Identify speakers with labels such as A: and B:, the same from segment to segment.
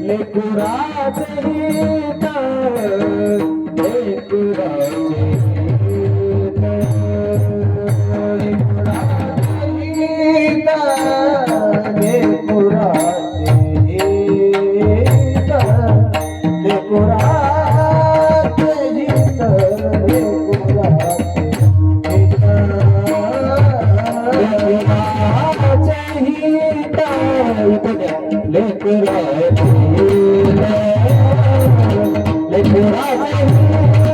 A: लेकराचे हित लेकराचे हित लेकराचे हित लेकराचे हित लेकराचे हित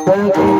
A: Thank you.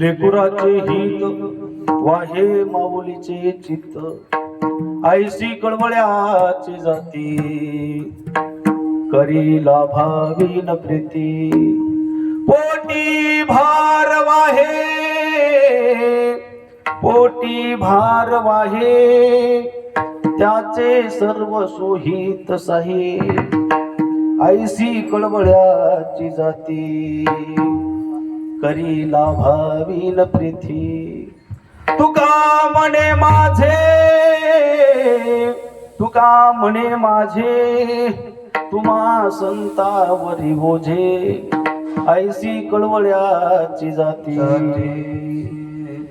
B: लेकुराचे हित वाहे माऊलीचे चित्त ऐसी कळवळ्याची जाती करी लाभावी न प्रीती पोटी भार वाहे त्याचे सर्व सोहित साहे ऐसी कळवळ्याची जाती करी लाभावी न प्रीती तुका म्हणे माझे तुम्हा संतावरी ओझे ऐसी कळवळ्याची जाती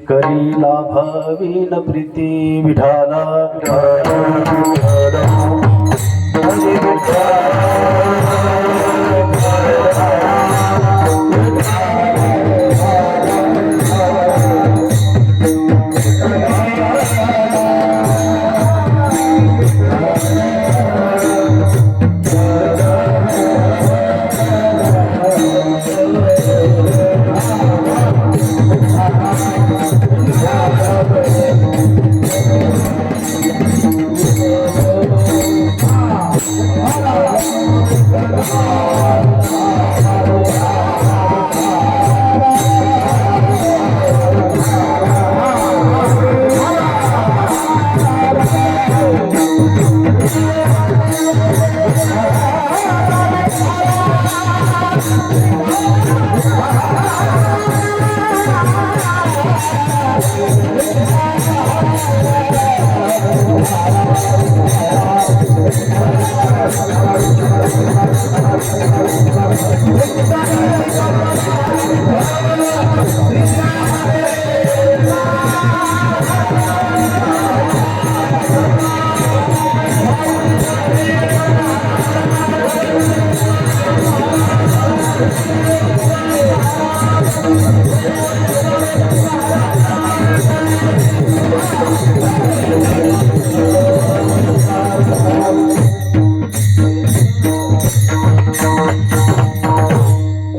B: करी लाभावी न प्रीती विठाला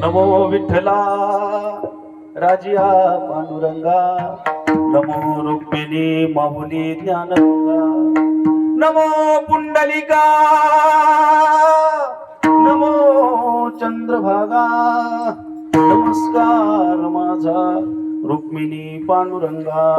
B: नमो विठ्ठला राजिया पांडुरंगा नमो रुक्मिणी माऊली ज्ञानगंगा नमो पुंडलिका नमो चंद्रभागा नमस्कार माझा रुक्मिणी पांडुरंगा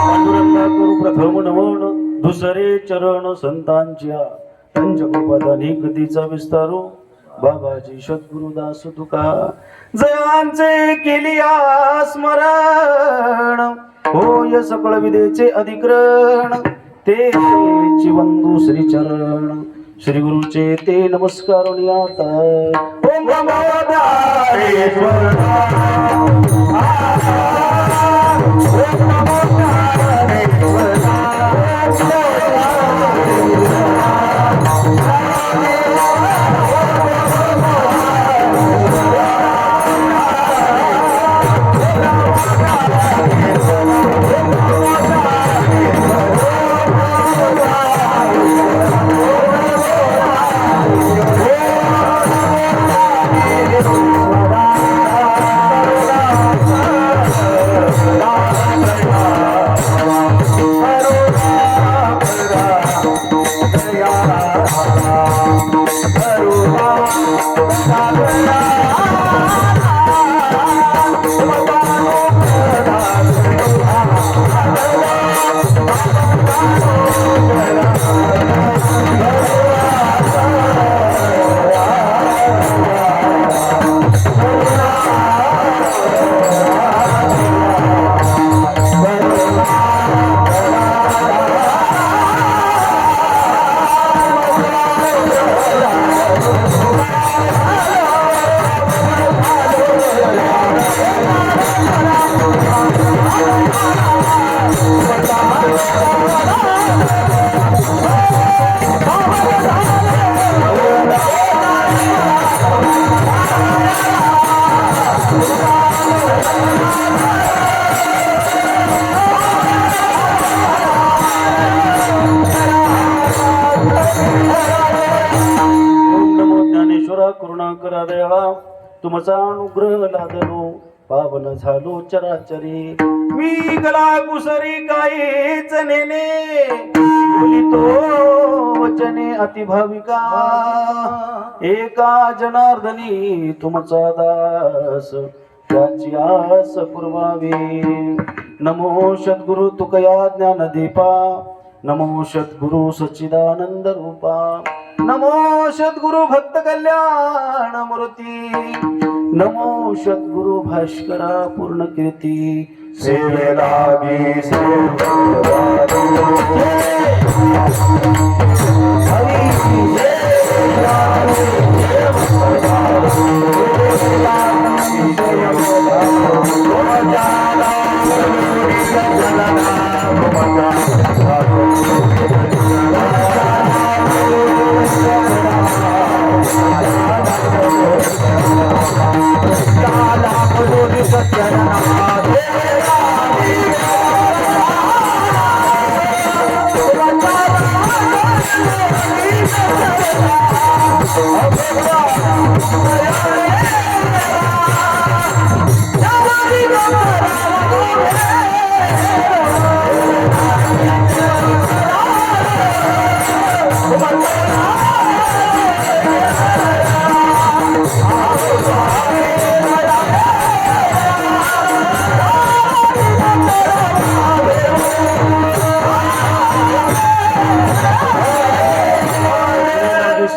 B: पांडुरंगा करू प्रथम नमन दुसरे चरण संतांच्या पंचकृपादानी गतीचा विस्तारू बाबाजी सद्गुरुदास तुका जयांचे केलिया स्मरण होय सकळ विदेचे अधिकरण ते बंधू श्री चरण श्री गुरुचे ते नमस्कार आता ओम नमो करुणाकरा दयाळा तुमचा अनुग्रह लादलो पावन झालो चराचरी मी गला कुसरी काहीच नेने बोलितो वचने अतिभाविका एका जनार्दनी तुमचा दास त्याची आस पुरवावी नमो सद्गुरु तुकया ज्ञानदीपा नमो सद्गुरु सच्चिदानंद रूपा नमो सद्गुरु भक्त कल्याण मूर्ती नमो सद्गुरु भास्करा पूर्ण कीर्ती
A: सेवे लागी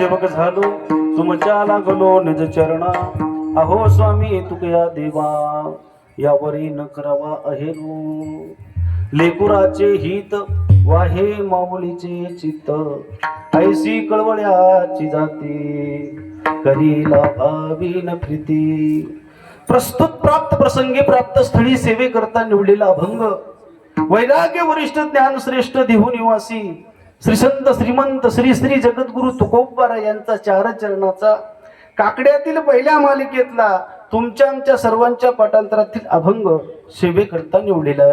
B: सेवक झालो तुमच्या लागलो निज चरणा अहो स्वामी तुकया देवा यावरी न करावा अहेरू लेकुराचे हित वाहे माऊलीचे चित्त ऐसी कळवळ्याची जाती करीला भावीन प्रीती प्रस्तुत प्राप्त प्रसंगी प्राप्त स्थळी सेवे करता निवडलेला अभंग वैराग्य वरिष्ठ ज्ञान श्रेष्ठ देहू निवासी श्री संत श्रीमंत श्री श्री जगद्गुरु तुकोबारा यांचा चार चरणाचा काकड्यातील पहिल्या मालिकेतला तुमच्या आमच्या सर्वांच्या पाठांतरातील अभंग सेवे करता निवडलेला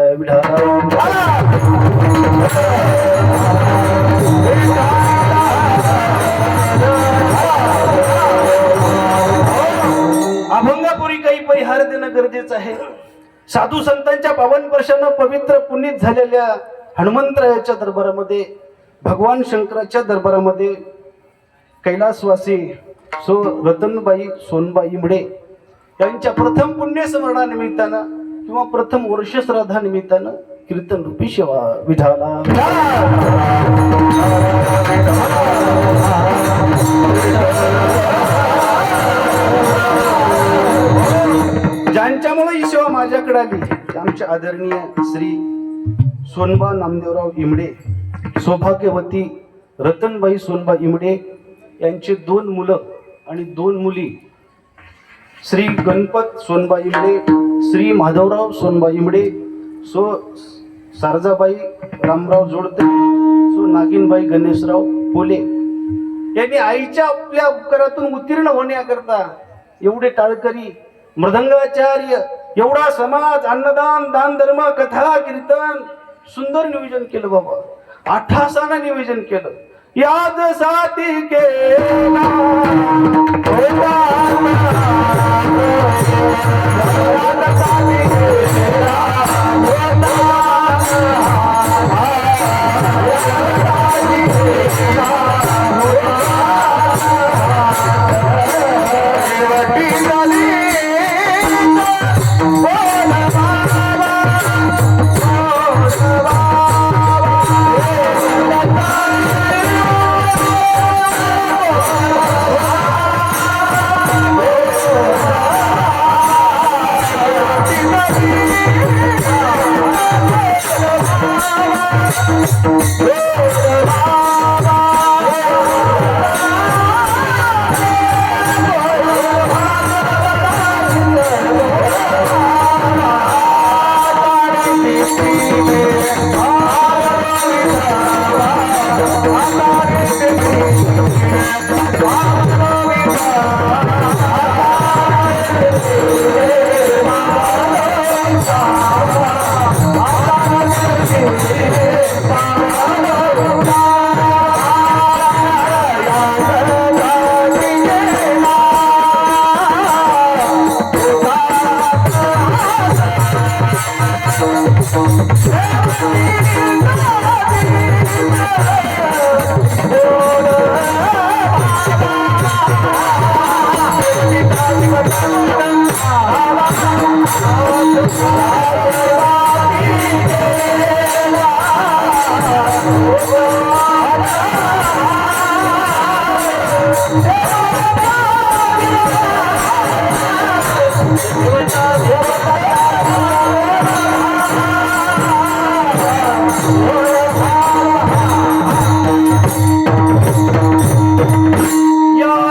B: अभंगापूर्वी काही परिहार देणं गरजेचं आहे. साधू संतांच्या पावन वर्षानं पवित्र पुनीत झालेल्या हनुमंतरायाच्या दरबारामध्ये भगवान शंकराच्या दरबारामध्ये कैलासवासी सो रतनबाई सोनबाई इमडे यांच्या प्रथम पुण्यस्मरणानिमित्तानं किंवा प्रथम वर्ष श्राद्धानिमित्तानं कीर्तन रूपी सेवा विठाला ज्यांच्यामुळे ही सेवा माझ्याकडे आली आमचे आदरणीय श्री सोनबा नामदेवराव इमडे सौभाग्यवती रतनबाई सोनबा इमडे यांचे 2 मुलं आणि 2 मुली श्री गणपत सोनबा इमडे श्री माधवराव सोनबा इमडे सो सारजाबाई रामराव जोडते सो नागिनबाई गणेशराव पोले यांनी आईच्या आपल्या उपकारातून उत्तीर्ण होण्याकरता एवढे टाळकरी मृदंगाचार्य एवढा समाज अन्नदान दान धर्म कथा कीर्तन सुंदर नियोजन केलं बाबा. 88 नियोजन केलं याद साठी केला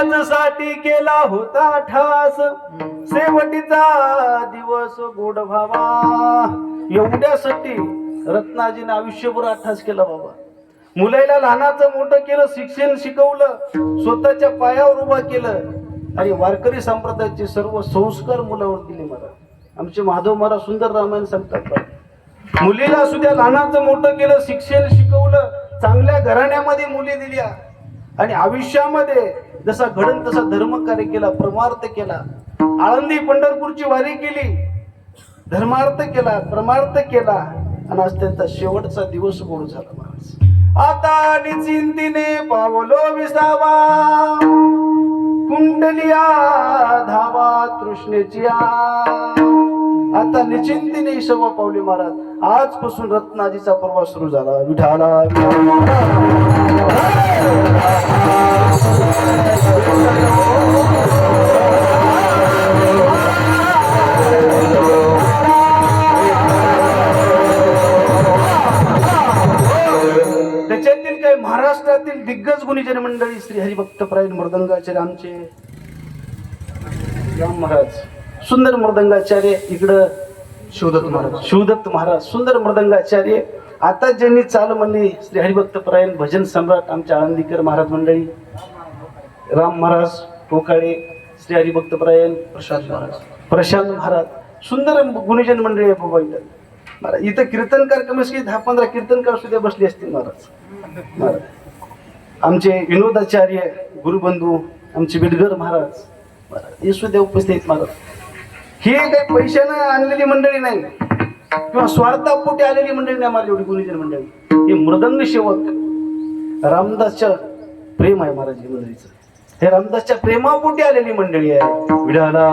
B: यासाठी केला होता ठास शेवटीचा दिवस गोड भावा. एवढ्यासाठी रत्नाजीने आयुष्यभर अठ्ठास केला बाबा. मुलाला लहानाचं मोठं केलं, शिक्षण शिकवलं, स्वतःच्या पायावर उभा केलं आणि वारकरी संप्रदायाचे सर्व संस्कार मुलावर दिले. मला आमचे माधव महाराज सुंदर रामायण सांगतात. मुलीला सुद्धा लहानाचं मोठं केलं, शिक्षण शिकवलं, चांगल्या घराण्यामध्ये मुली दिल्या आणि आयुष्यामध्ये जसा घडण तसा धर्म कार्य केला, परमार्थ केला. आळंदी पंढरपूरची वारी केली, धर्मार्थ केला, परमार्थ केला आणि आज त्यांचा शेवटचा दिवस गोड झाला. महाराज आता निश्चिंतीने पावलो विसावा, कुंडलिया धावा तृष्णेची आता निश्चिंतीने सेवा पावली. महाराज आजपासून रत्नाजीचा प्रवास सुरू झाला. विठाला महाराष्ट्रातील दिग्गज गुणीजन मंडळी श्री हरिभक्तपरायण मृदंगाचार्य आमचे राम महाराज, सुंदर मृदंगाचार्य, इकडं शिवदत्त महाराज सुंदर मृदंगाचार्य. आता ज्यांनी चाल म्हणली श्री हरिभक्तपरायण भजन सम्राट आमचे आळंदीकर महाराज मंडळी, राम महाराज टोकाळे, श्री हरिभक्तपरायण प्रशांत महाराज, सुंदर गुणीजन मंडळी आहे बाबा इथं. महाराज इथं कीर्तनकार कमीच की 10-15 कीर्तनकार सुद्धा बसले असतील महाराज. आमचे विनोदाचार्य गुरुबंधू आमचे बिडगर महाराज हे सुद्धा उपस्थित आहेत महाराज. हे काही पैशानं आणलेली मंडळी नाही किंवा स्वार्थापोटी आलेली मंडळी नाही. मला एवढी गुरुजन मंडळी, हे मृदंग सेवक रामदासच्या प्रेम आहे महाराज. ही मंडळीचं हे रामदासच्या प्रेमापोटी आलेली मंडळी आहे. विडाला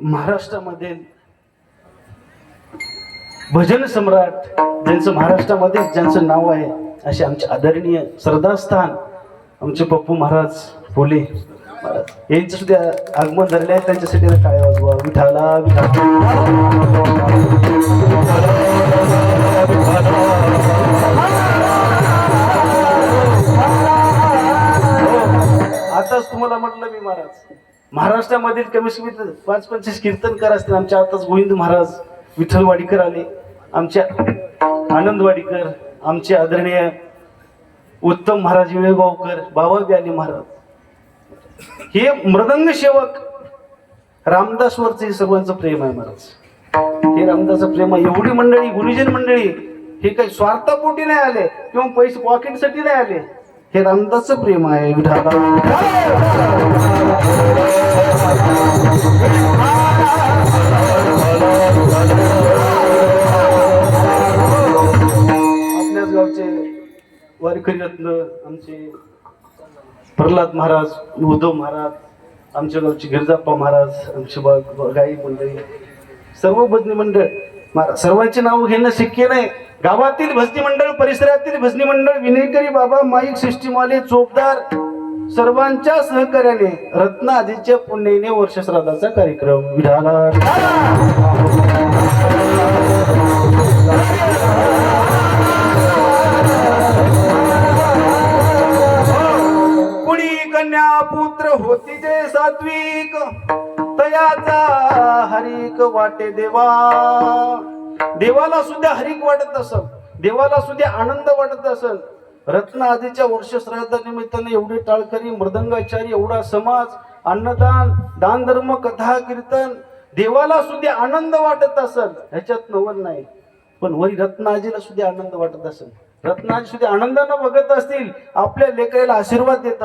B: महाराष्ट्रामध्ये भजन सम्राट ज्यांचं महाराष्ट्रामध्ये ज्यांचं नाव आहे असे आमचे आदरणीय श्रद्धास्थान आमचे पप्पू महाराज फुले महाराज यांचं सुद्धा आगमन झालेलं आहे. त्यांच्यासाठी टाळ्या वाजवा. विठाला आताच तुम्हाला म्हटलं मी महाराज महाराष्ट्रामधील कमीत कमी 5-25 कीर्तनकार असतील. आमच्या आताच गोविंद महाराज विठ्ठल वाडीकर आले, आमच्या आनंद वाडीकर, आमचे आदरणीय उत्तम महाराज विवेगावकर, बाबा बी आले महाराज. हे मृदंग सेवक रामदासवरचे सर्वांचं प्रेम आहे महाराज. हे रामदासचं प्रेम आहे. एवढी मंडळी गुरुजन मंडळी हे काही स्वार्थापोटी नाही आले किंवा पैसे पॉकेटसाठी नाही आले. हे रामदासचं प्रेम आहे. आपल्याच गावचे वारकरी रत्न आमचे प्रल्हाद महाराज, उद्धव महाराज, आमच्या गावचे गिरजाप्पा महाराज, आमचे गाई मंडळी, सर्व भजनी मंडळ महाराज, सर्वांचे नाव घेणं शक्य नाही. गावातील भजनी मंडळ, परिसरातील भजनी मंडळ, विनेकरी बाबा, माईक सिस्टीमवाले, चोपदार सर्वांच्या सहकार्याने रत्न आजीच्या पुण्याने वर्षश्राद्धाचा कार्यक्रम विधाला कुणी कन्या पुत्र होती जे सात्विक तयाचा हरिक वाटे देवा. देवाला सुद्धा हरिक वाटत असल, देवाला सुद्धा आनंद वाटत असल. रत्न आदीच्या वर्षश्राद्धा निमित्ताने एवढे टाळकरी, मृदंगाचारी, एवढा समाज, अन्नदान, दान धर्म, कथा कीर्तन, देवाला सुद्धा आनंद वाटत असल ह्याच्यात नवल नाही. पण वरी रत्नाजीला सुद्धा आनंद वाटत असेल. रत्नाजी सुद्धा आनंदानं बघत असतील, आपल्या लेकराला आशीर्वाद देत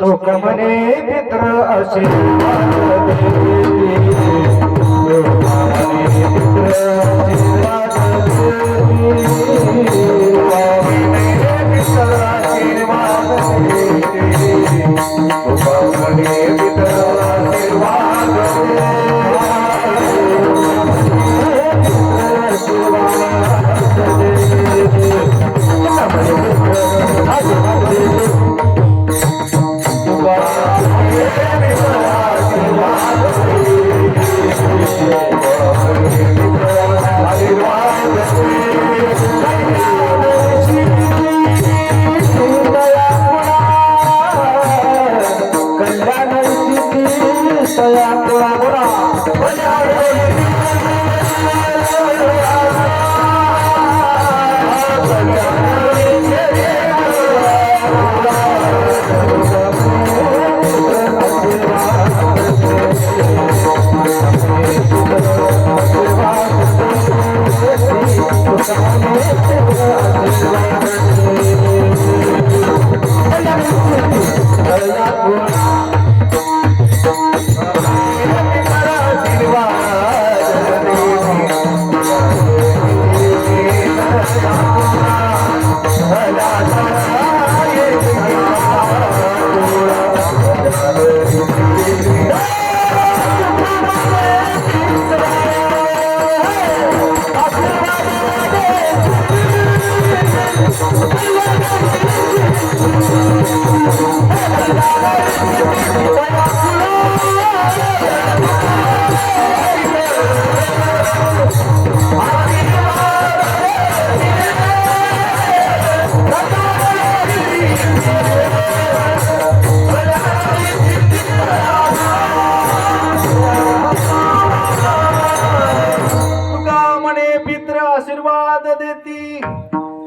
B: तुका म्हणे पित्र आशीर्वाद देती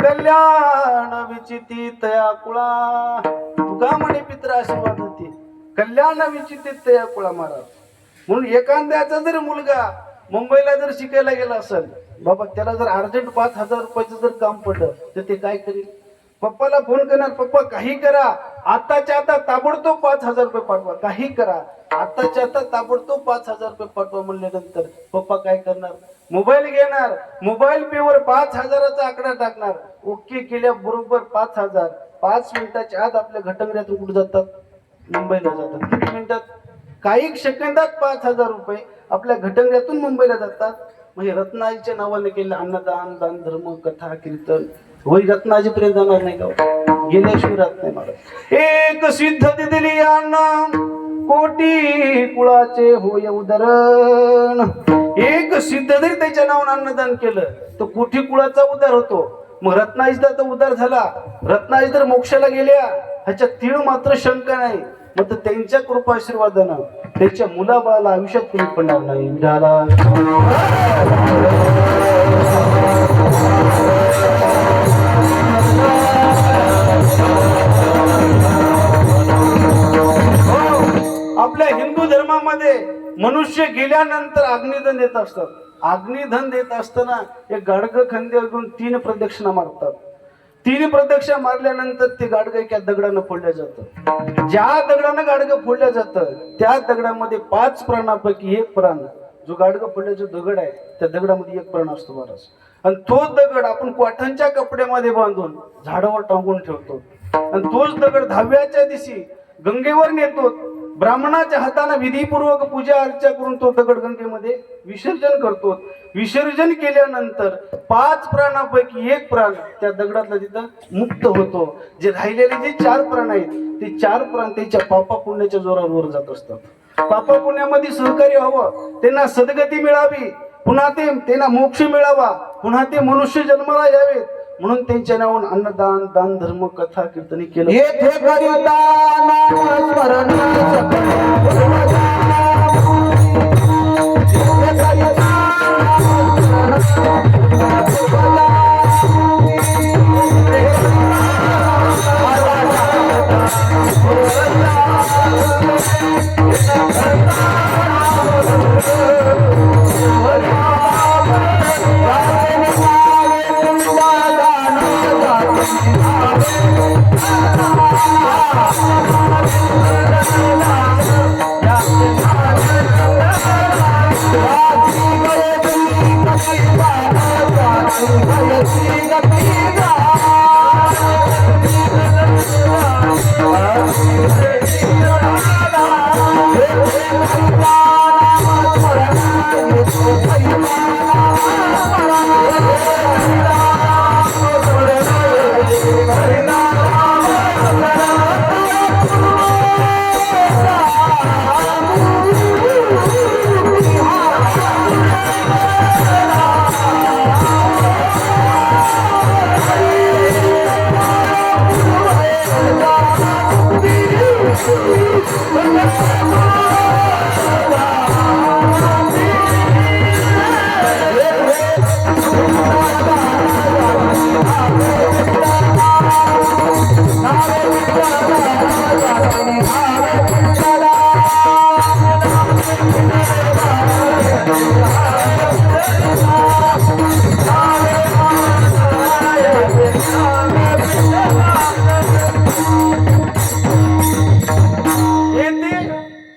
B: कल्याण विचिती तया कुळा. तुका म्हणे पित्र आशीर्वाद देती कल्याण विचिती तया कुळा महाराज. म्हणून एखाद्याचा जर मुलगा मुंबईला जर शिकायला गेला असेल बाबा, त्याला जर अर्जंट 5,000 रुपयाचं जर काम पडलं तर ते काय करेल? पप्पाला फोन करणार, पप्पा काही करा, आताच्या आता ताबडतोब 5,000 रुपये पाठवा, काही करा, आताच्या आता ताबडतोब 5,000 रुपये पाठवा म्हणल्यानंतर पप्पा काय करणार? मोबाईल घेणार, मोबाईल पे वर 5,000चा आकडा टाकणार, ओके केल्याबरोबर 5,000 5 मिनिटाच्या आत आपल्या घटंगऱ्यातून कुठे जातात? मुंबईला जातात. किती मिनिटात? काही सेकंदात 5,000 रुपये आपल्या घटंगऱ्यातून मुंबईला जातात. म्हणजे रत्नाजीच्या नावाने केलं अन्नदान, दान धर्म, कथा, कीर्तन, होय रत्नाजी पर्यंत जाणार नाही का? गेल्याशिवाय राहत नाही महाराज. एक सिद्ध दिली अन्न कोटी कुळाचे होय उदाहरण. एक सिद्ध जरी त्याच्या नावाने अन्नदान केलं तर कोटी कुळाचा उद्धार होतो. मग रत्नाजीचा तर उद्धार झाला, रत्नाजी तर मोक्षाला गेल्या ह्याच्यात तीळ मात्र शंका नाही. मग तर त्यांच्या कृपा आशीर्वादानं त्याच्या मुलाबाळाला आयुष्यात कमी पडणार नाही. विधाला आपल्या हिंदू धर्मामध्ये मनुष्य गेल्यानंतर अग्निधन देत असतात. अग्निधन देत असताना एक गाडगं खांद्यावर घेऊन 3 प्रदक्षिणा मारतात. 3 प्रदक्षिणा मारल्यानंतर ते गाडगं एका दगडानं फोडलं जातं. ज्या दगडानं गाडगं फोडलं जातं त्या दगडामध्ये 5 प्राणापैकी 1 प्राण, जो गाडगं फोडल्याचा दगड आहे त्या दगडामध्ये 1 प्राण असतो महाराज. आणि तोच दगड आपण कॉटनच्या कपड्यामध्ये बांधून झाडावर टांगून ठेवतो. आणि तोच दगड 10व्याच्या दिवशी गंगेवर नेतो. ब्राह्मणाच्या हाताने विधीपूर्वक पूजा अर्चा करून तो दगड गंगेमध्ये विसर्जन करतो. विसर्जन केल्यानंतर 5 प्राणापैकी 1 प्राण त्या दगडातला तिथं मुक्त होतो. जे राहिलेले जे 4 प्राण आहेत ते 4 प्राण त्याच्या पापा पुण्याच्या जोरावर वर जात असतात. पापा पुण्यामध्ये सहकार्य व्हावं, त्यांना सद्गती मिळावी, पुन्हा त्यांना मोक्ष मिळावा, पुन्हा ते मनुष्य जन्माला यावेत म्हणून त्यांच्या नावाने अन्नदान, दान धर्म, कथा, कीर्तन केलं.
A: येथे करिता नाम स्मरण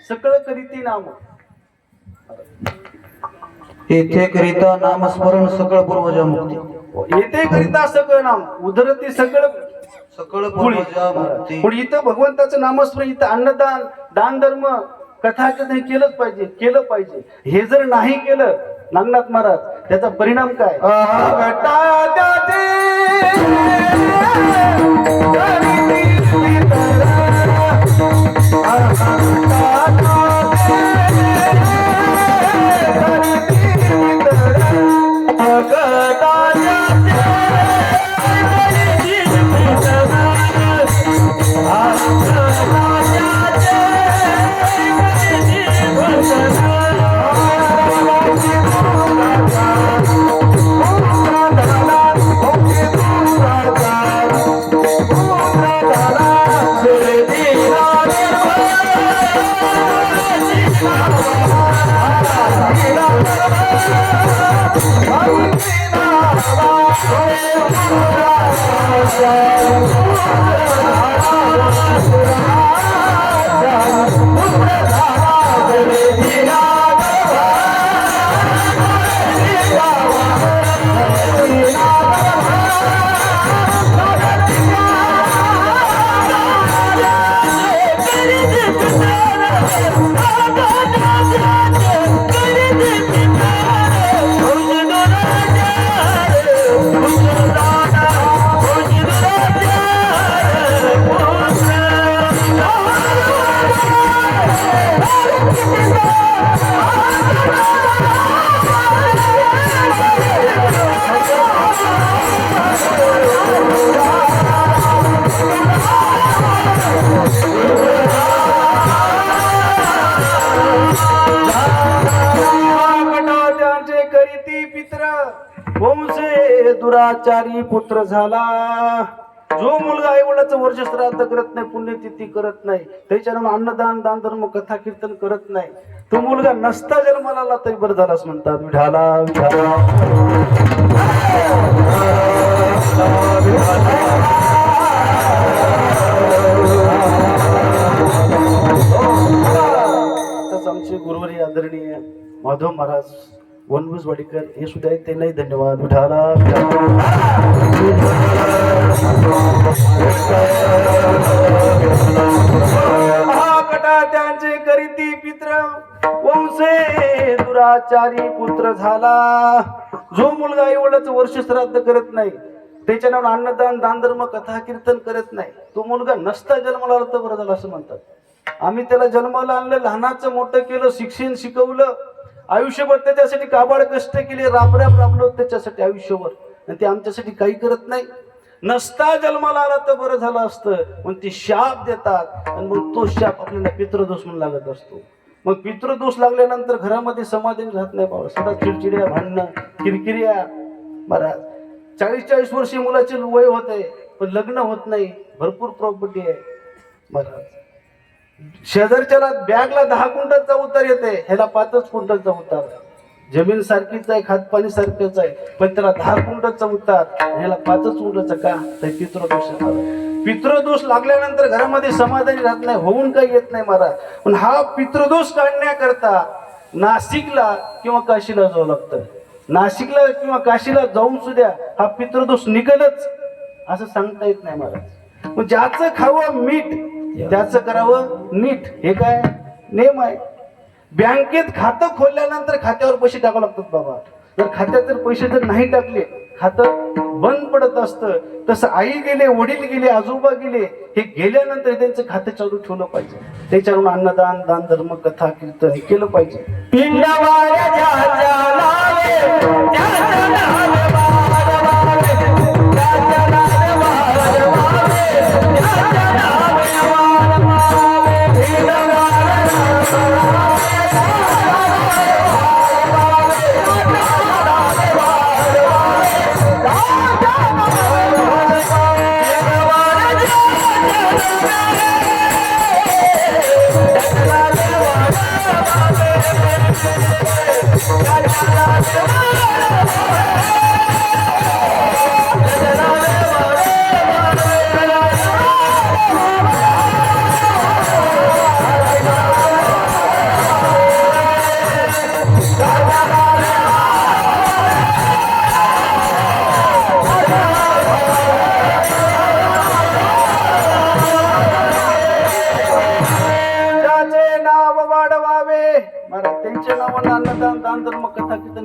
B: सकळ करीती नाम.
A: येथे करिता नामस्मरण सकळ पूर्वजा मुक्ती.
B: येथे करिता सकळ नाम, उधरती सकळ
A: सकळ
B: कुळी.
A: पूर्वजा मूर्ती.
B: पण इथं भगवंताचं नामस्मरण, इथं अन्नदान, दान धर्म, कथाकथन हे केलं पाहिजे. हे जर नाही केलं नागनाथ महाराज, त्याचा परिणाम काय? वंशे दुराचारी पुत्र झाला. जो मुलगा आई वडिलाचं वर्ष श्राद्ध करत नाही, पुण्यतिथी करत नाही, त्याच्यानं अन्नदान, दान धर्म, कथा कीर्तन करत नाही, तो मुलगा नसता जन्माला आला तरी बरं झाला असं म्हणतात. विठाला विठाला आमचे गुरुवारी आदरणीय माधव महाराज वनभुजवाडीकर हे सुद्धा आहेत, त्यांनाही धन्यवाद. विठाला त्यांचे करीती पित्र वंशे दुराचारी पुत्र झाला. जो मुलगा आई वडिलाचं वर्ष श्राद्ध करत नाही, त्याच्या नावानं अन्नदान, दान धर्म, कथा कीर्तन करत नाही, तो मुलगा नसता जन्माला आला तर बरं झाला असं म्हणतात. आम्ही त्याला जन्माला आणलं, लहानाचं मोठं केलं, शिक्षण शिकवलं, आयुष्यभर त्याच्यासाठी काबाड कष्ट केले, राबलो त्याच्यासाठी आयुष्यभर, आणि ते आमच्यासाठी काही करत नाही. नसता जन्माला आला तर बरं झालं असतं, पण ते शाप देतात, आणि मग तो शाप आपल्याला पितृदोष म्हणून लागत असतो. मग पितृदोष लागल्यानंतर घरामध्ये समाधान राहत नाही बाबा, सदा चिडचिड्या, भांडणं, किरकिऱ्या. महाराज 40-40 वर्षीय मुलाचे वय होत आहे, पण लग्न होत नाही, भरपूर प्रॉपर्टी आहे. महाराज शेजारच्याला बॅगला 10 क्विंटलचा उतार येते, ह्याला 5 क्विंटलचा उतार. जमीन सारखीच आहे, खातपाणी सारखंच आहे, पण त्याला 10 क्विंटलचा उतार, ह्याला 5 क्विंटलचा का? तर पितृदोष. पितृदोष लागल्यानंतर घरामध्ये समाधानी राहत नाही, होऊन काही येत नाही महाराज. पण हा पितृदोष काढण्याकरता नाशिकला किंवा काशीला जावं लागतं. नाशिकला किंवा काशीला जाऊन सुद्धा हा पितृदोष निघलच असं सांगता येत नाही महाराज. मग ज्याचं खावं मीठ, त्याचं करावं नीट, हे काय नेम आहे. बँकेत खातं खोलल्यानंतर खात्यावर पैसे टाकावं लागतात बाबा. जर खात्यात जर पैसे जर नाही टाकले, खातं बंद पडत असतं. तसं आई गेले, वडील गेले, आजोबा गेले, हे गेल्यानंतर त्यांचं खातं चालू ठेवलं पाहिजे. त्याच्यावरून अन्नदान, दान धर्म, कथा कीर्तन हे केलं पाहिजे.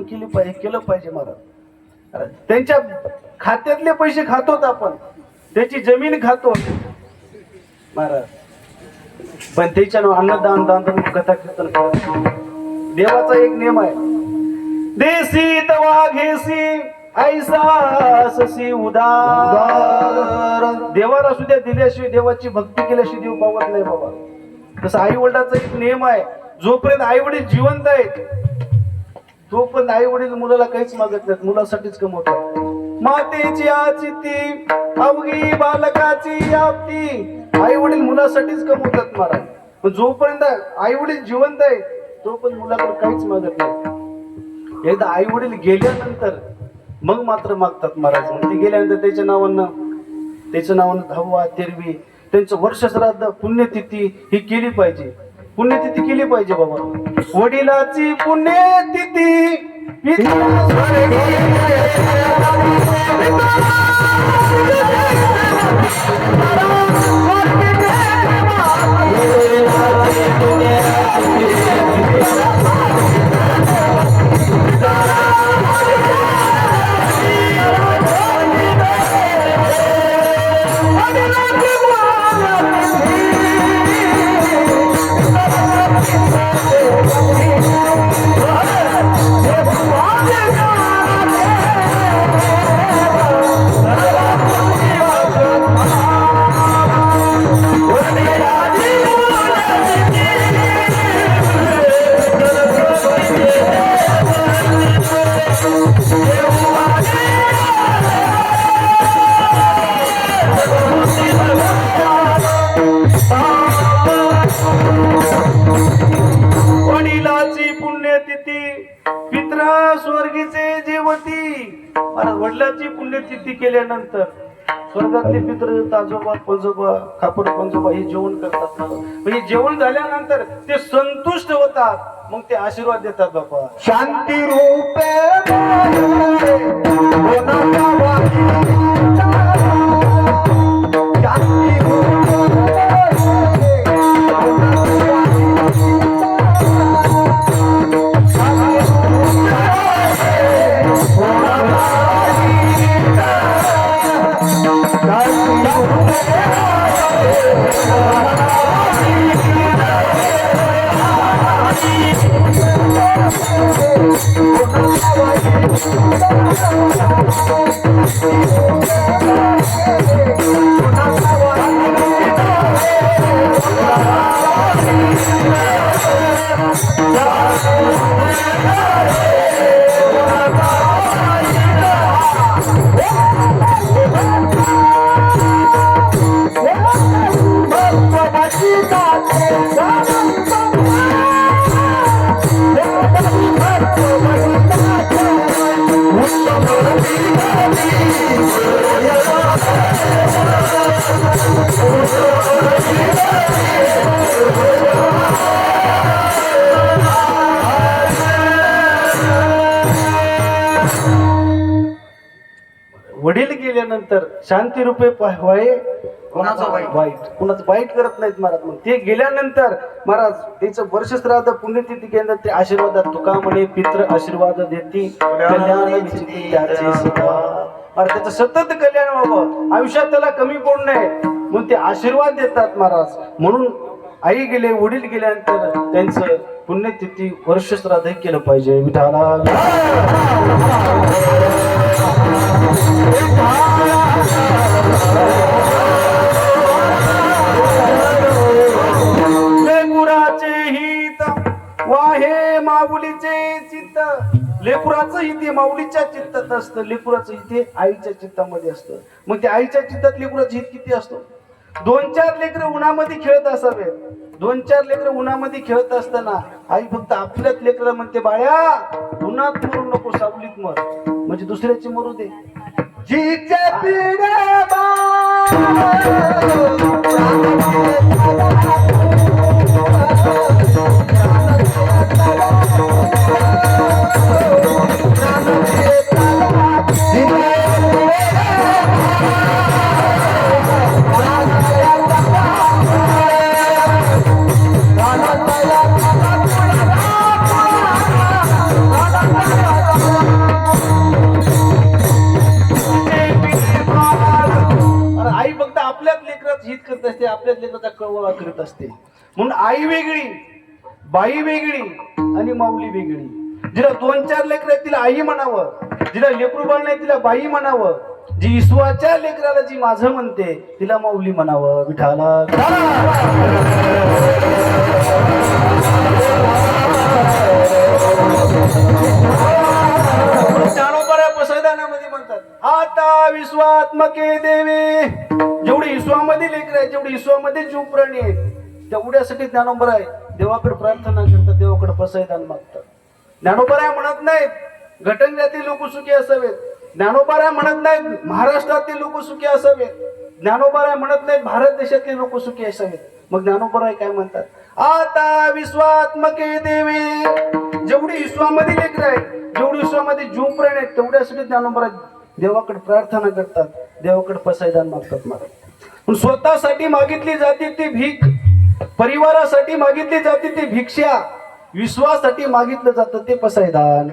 B: आपण केलं पाहिजे महाराज. त्यांच्या खात्यातले पैसे खातोत आपण, त्याची जमीन खातो महाराज, पण त्याच्या अन्नदान दान कथा कीर्तन करत. देवाचा एक नियम आहे, देसी तवा घेसी ऐसा ससी उदार. देवाला सुद्धा दिल्याशिवाय, देवाची भक्ती केल्याशिवाय देव पावत नाही बाबा. तसं आई वडिलाचा एक नियम आहे, जोपर्यंत आई वडील जिवंत आहेत तोपर्यंत आई वडील मुलाला काहीच मागत नाहीत, मुलासाठीच कमवतात. मातेची आचिती अवघी बालकाची आपती. आई वडील मुलासाठीच कमवतात महाराज, पण जोपर्यंत आई वडील जिवंत आहे तोपर्यंत मुलाकडे काहीच मागत नाही. एकदा आई वडील गेल्यानंतर मग मात्र मागतात महाराज. मग ते गेल्यानंतर त्याच्या नावानं दहावा तेरवी त्यांचं वर्ष श्राद्ध पुण्यतिथी ही केली पाहिजे, पुण्यतिथी केली पाहिजे बाबा. वडिलाची पुण्यतिथी वडिलाची पुण्यतिथी केल्यानंतर स्वर्गातले पितृ आजोबा पंजोबा खापर पंजोबा हे जेवण करतात. म्हणजे जेवण झाल्यानंतर ते संतुष्ट होतात, मग ते आशीर्वाद देतात बाबा.
A: शांती रूपे
B: वडील गेल्यानंतर शांती रूपे व्हाय
A: कोणाचं
B: वाईट, कुणाचं वाईट करत नाहीत महाराज. मग ते गेल्यानंतर महाराज त्याचं वर्ष श्राद्ध पुण्यतिथी केंद्र ते आशीर्वादात तुका म्हणे पित्र आशीर्वाद देती कल्याण विचिती त्याचे सदा. त्याचं सतत कल्याण व्हावं, आयुष्यात त्याला कमी पडू नये म्हणून ते आशीर्वाद देतात महाराज. म्हणून आई गेले, वडील गेल्यानंतर त्यांचं पुण्यतिथी वर्ष श्राद्ध केलं पाहिजे. विठाला लेकुराचे हित वाहे माऊलीचे चित्त. लेकुराचं हित माऊलीच्या चित्तात असतं, लेकुराचं हित आईच्या चित्तामध्ये असतं. मग त्या आईच्या चित्तात लेकुराचं हित किती असतो? 2-4 लेकरं उन्हामध्ये खेळत असावे, 2-4 लेकरं उन्हामध्ये खेळत असताना आई फक्त आपल्याच लेकरं म्हणते, बाळ्या उन्हात मरू नको, सावलीत मर. म्हणजे दुसऱ्याची मरू दे.
A: जीचे पिढे
B: हित करत असते, आपल्याच लेकराचा कळवळा करत असते. म्हणून आई वेगळी, बाई वेगळी आणि माऊली वेगळी. जिला 2-4 लेकर आहेत तिला आई म्हणावं, जिला लेकरू बाळ नाही तिला बाई म्हणावं, जी ईश्वराच्या लेकराला जी माझं म्हणते तिला माऊली म्हणावं. विठाला पसैदानामध्ये म्हणतात, आता विश्वात्मके देवे. जेवढी विश्वामध्ये लेकर आहे, जेवढी विश्वामध्ये जीव प्राणी आहे, तेवढ्यासाठी ज्ञानोबा आहे देवाकडे प्रार्थना करतात, देवाकडे पसैदान मागतात. ज्ञानोबा म्हणत नाहीत घटंग्यातील लोक सुखी असावेत, ज्ञानोबा म्हणत नाहीत महाराष्ट्रातील लोक सुखी असावेत, ज्ञानोबा म्हणत नाहीत भारत देशातले लोक सुखी असावेत. मग ज्ञानोबा काय म्हणतात, आता विश्वात्मके देवे. जेवढी विश्वामध्ये लेकर आहेत, जेवढी विश्वामध्ये जीव प्राणी आहेत, तेवढ्यासाठी ज्ञानोबा देवाकडे प्रार्थना करतात, देवाकडे पसैदान मागतात. महाराज स्वतःसाठी मागितली जाते ती भीक, परिवारासाठी मागितली जाते ती भिक्षा, विश्वासाठी मागितलं जातं ते पसैदान.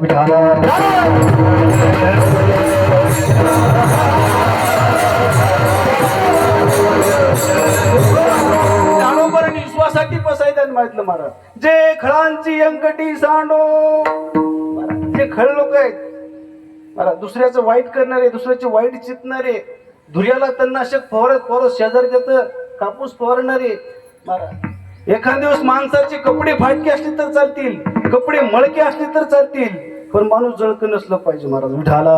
B: ज्ञानोबांनी विश्वासाठी पसैदान मागितलं. महाराज जे खळांची अंकटी सांडो, जे खळ लोक आहेत महाराज, दुसऱ्याचं वाईट करणारे, दुसऱ्याचे वाईट चितणारे, धुर्याला तणनाशक फवारत शेजारच्यात कापूस फवारणारे. महाराज एखाद दिवस माणसाचे कपडे फाटके असले तर चालतील, कपडे मळके असले तर चालतील, पण माणूस जळकं नसलं पाहिजे. महाराज विठाला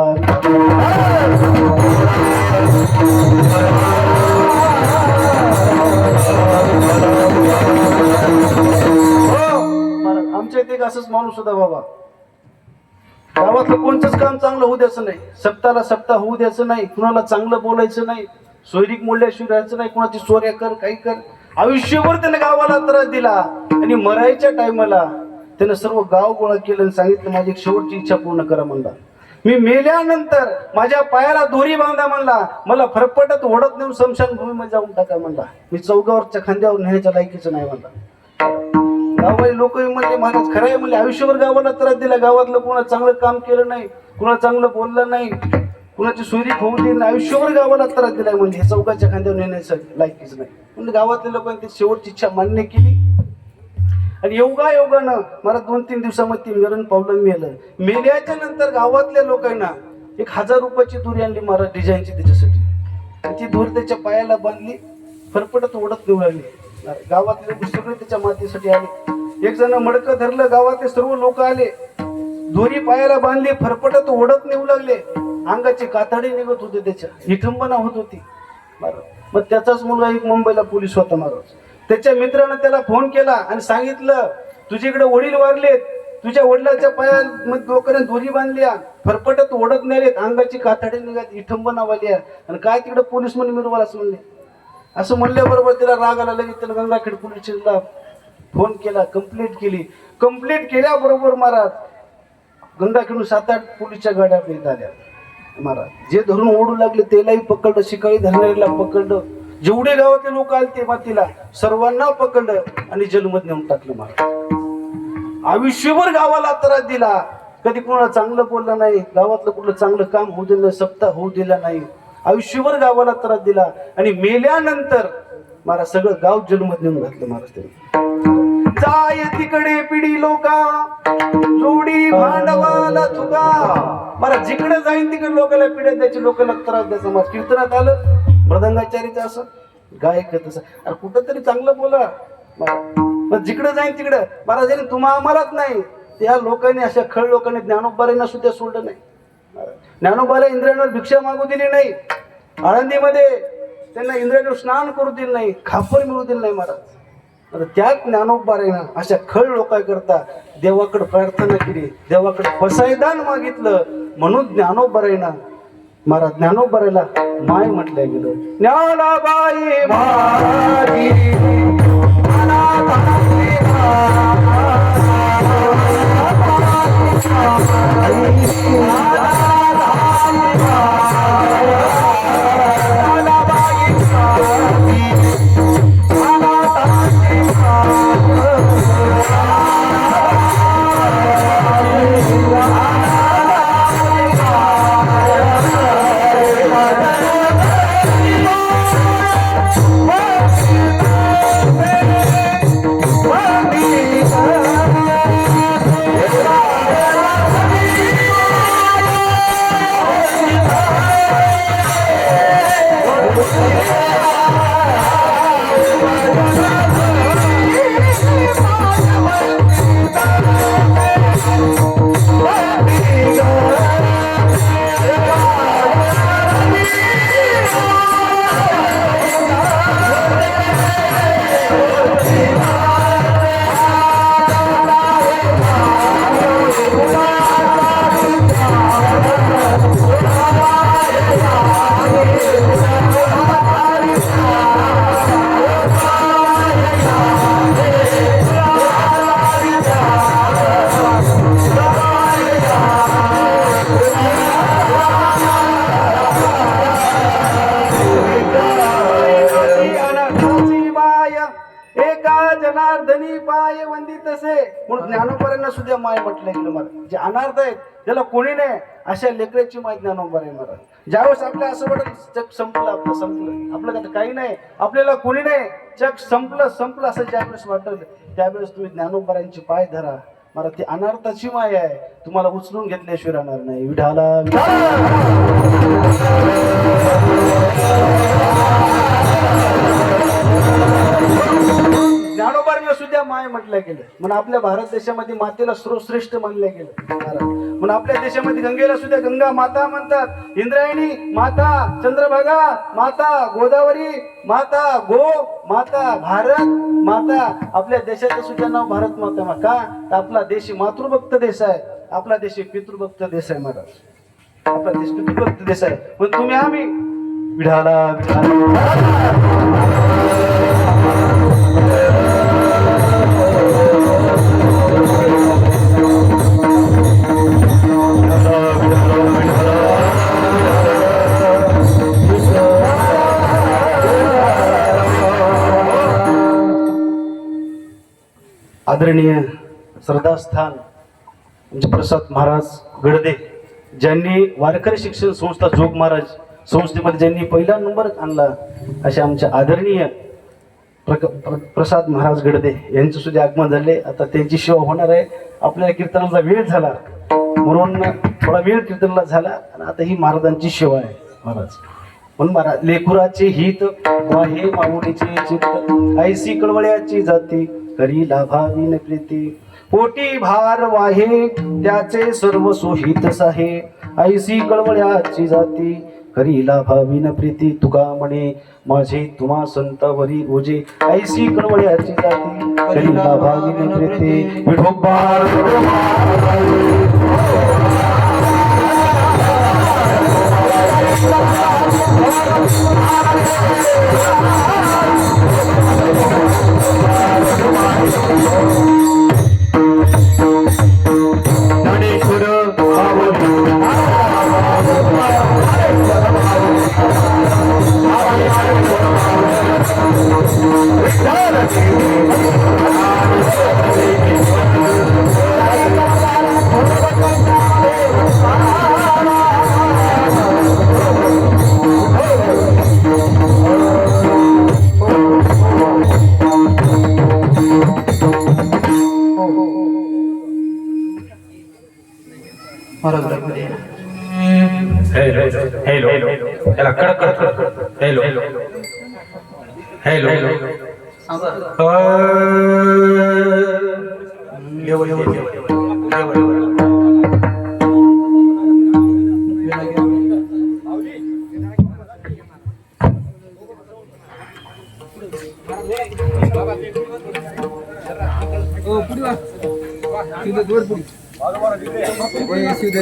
B: आमच्या इथे एक असंच माणूस होता बाबा. गावातलं कोणतंच काम चांगलं होऊ द्यायचं नाही, सप्ताहाला सप्ताह होऊ द्यायचं नाही, कुणाला चांगलं बोलायचं नाही, सोयरीक मोडल्याशिवाय राहायचं नाही, कुणाची चोऱ्या कर काही कर. आयुष्यभर त्याने गावाला त्रास दिला आणि मरायच्या टायमाला त्यानं सर्व गाव गोळा केलं आणि सांगितलं माझी एक शेवटची इच्छा पूर्ण करा म्हणला. मी मेल्यानंतर माझ्या पायाला दोरी बांधा म्हणला, मला फरफटत ओढत नेऊन स्मशान भूमीमध्ये जाऊन टाका म्हणला, मी चौगावरच्या खांद्यावर नेण्याच्या लायकीचं नाही म्हणला. गावाले लोक म्हणले महाराज खरं आहे म्हणले, आयुष्यभर गावाला त्रास दिला, गावातलं कुणा चांगलं काम केलं नाही, कुणा चांगलं बोललं नाही, कुणाची सुरी होऊ दिली नाही, आयुष्यभर गावाला त्रास दिलाय म्हणजे हे चौकाच्या खांद्यावर नेण्याचं लायकीच नाही. म्हणजे गावातल्या लोकांनी ती शेवटची इच्छा मान्य केली आणि योगानं मला 2-3 दिवसामध्ये ती मरण पावलं मेलं. मेल्याच्या नंतर गावातल्या लोकांना 1000 रुपयाची दोरी आणली महाराज डिझाईनची त्याच्यासाठी. ती दोरी त्याच्या पायाला बांधली, फरफटत ओढत निवडली. गावातले लोक सगळे त्याच्या मातीसाठी आले. एक जण मडकं धरलं, गावातले सर्व लोक आले, दोरी पायाला बांधली, फरफटत ओढत नेऊ लागले. अंगाची कातडी निघत होते, त्याच्या विठंबना होत होती. मग त्याचाच मुलगा एक मुंबईला पोलीस होता महाराज. त्याच्या मित्रानं त्याला फोन केला आणि सांगितलं तुझ्याकडे वडील वारलेत, तुझ्या वडिलाच्या पायामध्ये लोकांनी दोरी बांधल्या, फरफटत ओढत नेलेत, अंगाची कातडी निघत विठंबना वाली आणि काय तिकडे पोलीस म्हणून मिरवाला असं म्हणले. असं म्हणल्याबरोबर त्याला राग आला, लगेच त्याला गंगाखेड पोलीस स्टेशनला फोन केला, कंप्लेंट केली. कंप्लेंट केल्याबरोबर महाराज गंगाखेडून 7-8 पोलीसच्या गाड्या येत आल्या. महाराज जे धरून ओढू लागले त्यालाही पकडलं, शिकाळी धरणाऱ्याला पकडलं, जेवढे गावातले लोक आले ते मातीला सर्वांना पकडलं आणि जेलमध्ये नेऊन टाकलं. महाराज आयुष्यभर गावाला त्रास दिला, कधी कोणाला चांगलं बोललं नाही, गावातलं कुठलं चांगलं काम होऊ दिलं, सप्ताह होऊ दिला नाही, आयुष्यभर गावाला त्रास दिला आणि मेल्यानंतर महाराज सगळं गाव जेलमध्ये नेऊन घातलं. महाराज त्यांनी जाय तिकडे पिढी लोका जोडी भांडवाला तुका. महाराज जिकडे जाईन तिकडे लोकांना पिढ्या द्यायची, लोकांना त्रास द्यायचा. महाराज कीर्तनात आलं मृदंगाचारीचं असं, गायक तसं, अरे कुठं तरी चांगलं बोला. मग जिकडे जाईन तिकडं महाराजांनी तुम्हा आम्हालाच नाही, त्या लोकांनी अशा खळ लोकांनी ज्ञानोबारांना सुद्धा सोडलं नाही. ज्ञानोबाला इंद्रायणीवर भिक्षा मागू दिली नाही, आळंदीमध्ये त्यांना इंद्रायणीवर स्नान करू दिलं नाही, खापर मिळू दिलं नाही. महाराज त्यात ज्ञानोबारांना अशा खळ लोकांकरता देवाकडे प्रार्थना केली, देवाकडे पसैदान मागितलं, म्हणून ज्ञानोबारांना महाराज ज्ञानोबाराला माय म्हटलं गेलं. ज्ञानाबाई माझी
A: Wow!
B: एका जनार्दनी पाय वंदितसे म्हणून ज्ञानोबारांना सुद्धा माय म्हटलं गेलं महाराज. जे अनार्थ आहेत ज्याला कोणी नाही अशा लेकराची माय ज्ञानोबार आहे महाराज. ज्यावेळेस आपल्या असं वाटत जग संपलं, आपलं संपलं, आपलं आता काही नाही, आपल्याला कोणी नाही, जग संपलं असं ज्यावेळेस वाटलं त्यावेळेस तुम्ही ज्ञानोबारांची पाय धरा महाराज. ती अनार्थाची माय आहे, तुम्हाला उचलून घेतल्याशिवाय राहणार नाही. विठाला ज्ञानोबांना सुद्धा माय म्हटलं गेलं. म्हणून आपल्या भारत देशामध्ये मातेला सर्वश्रेष्ठ मानलं गेलं महाराज. म्हणून आपल्या देशामध्ये गंगेला सुद्धा गंगा माता म्हणतात, इंद्रायणी माता, चंद्रभागा माता, गोदावरी माता, गो माता, भारत माता. आपल्या देशाचं सुद्धा नाव भारत माता. का तर आपला देश मातृभक्त देश आहे, आपला देश पितृभक्त देश आहे महाराज. आपला देश पितृभक्त देश आहे. पण तुम्ही आम्ही विढाला आदरणीय श्रद्धास्थान म्हणजे प्रसाद महाराज गडदे, ज्यांनी वारकरी शिक्षण संस्था जोग महाराज संस्थेमध्ये ज्यांनी पहिला नंबर आणला, असे आमचे आदरणीय प्रसाद महाराज गडदे यांचं सुद्धा आगमन झाले. आता त्यांची सेवा होणार आहे. आपल्या कीर्तनाचा वेळ झाला म्हणून थोडा वेळ कीर्तनाला झाला आणि आता ही महाराजांची सेवा आहे महाराज. म्हणून महाराज लेकुराचे हित वाहे माऊलीचे चित्त ऐसी कळवळ्याची जाती करी लाभावीन प्रीती पोटी भार वाहे त्याचे सर्व सोहित साहे ऐसी कळवळ्याची जाती करी लाभावीन प्रीती तुका म्हणे माझे तुम्हा संतावरी ओजे ऐसी कळवळ्याची जाती करी लाभावीन प्रीती विठोबार
C: त्याला कडक हॅलो हॅलो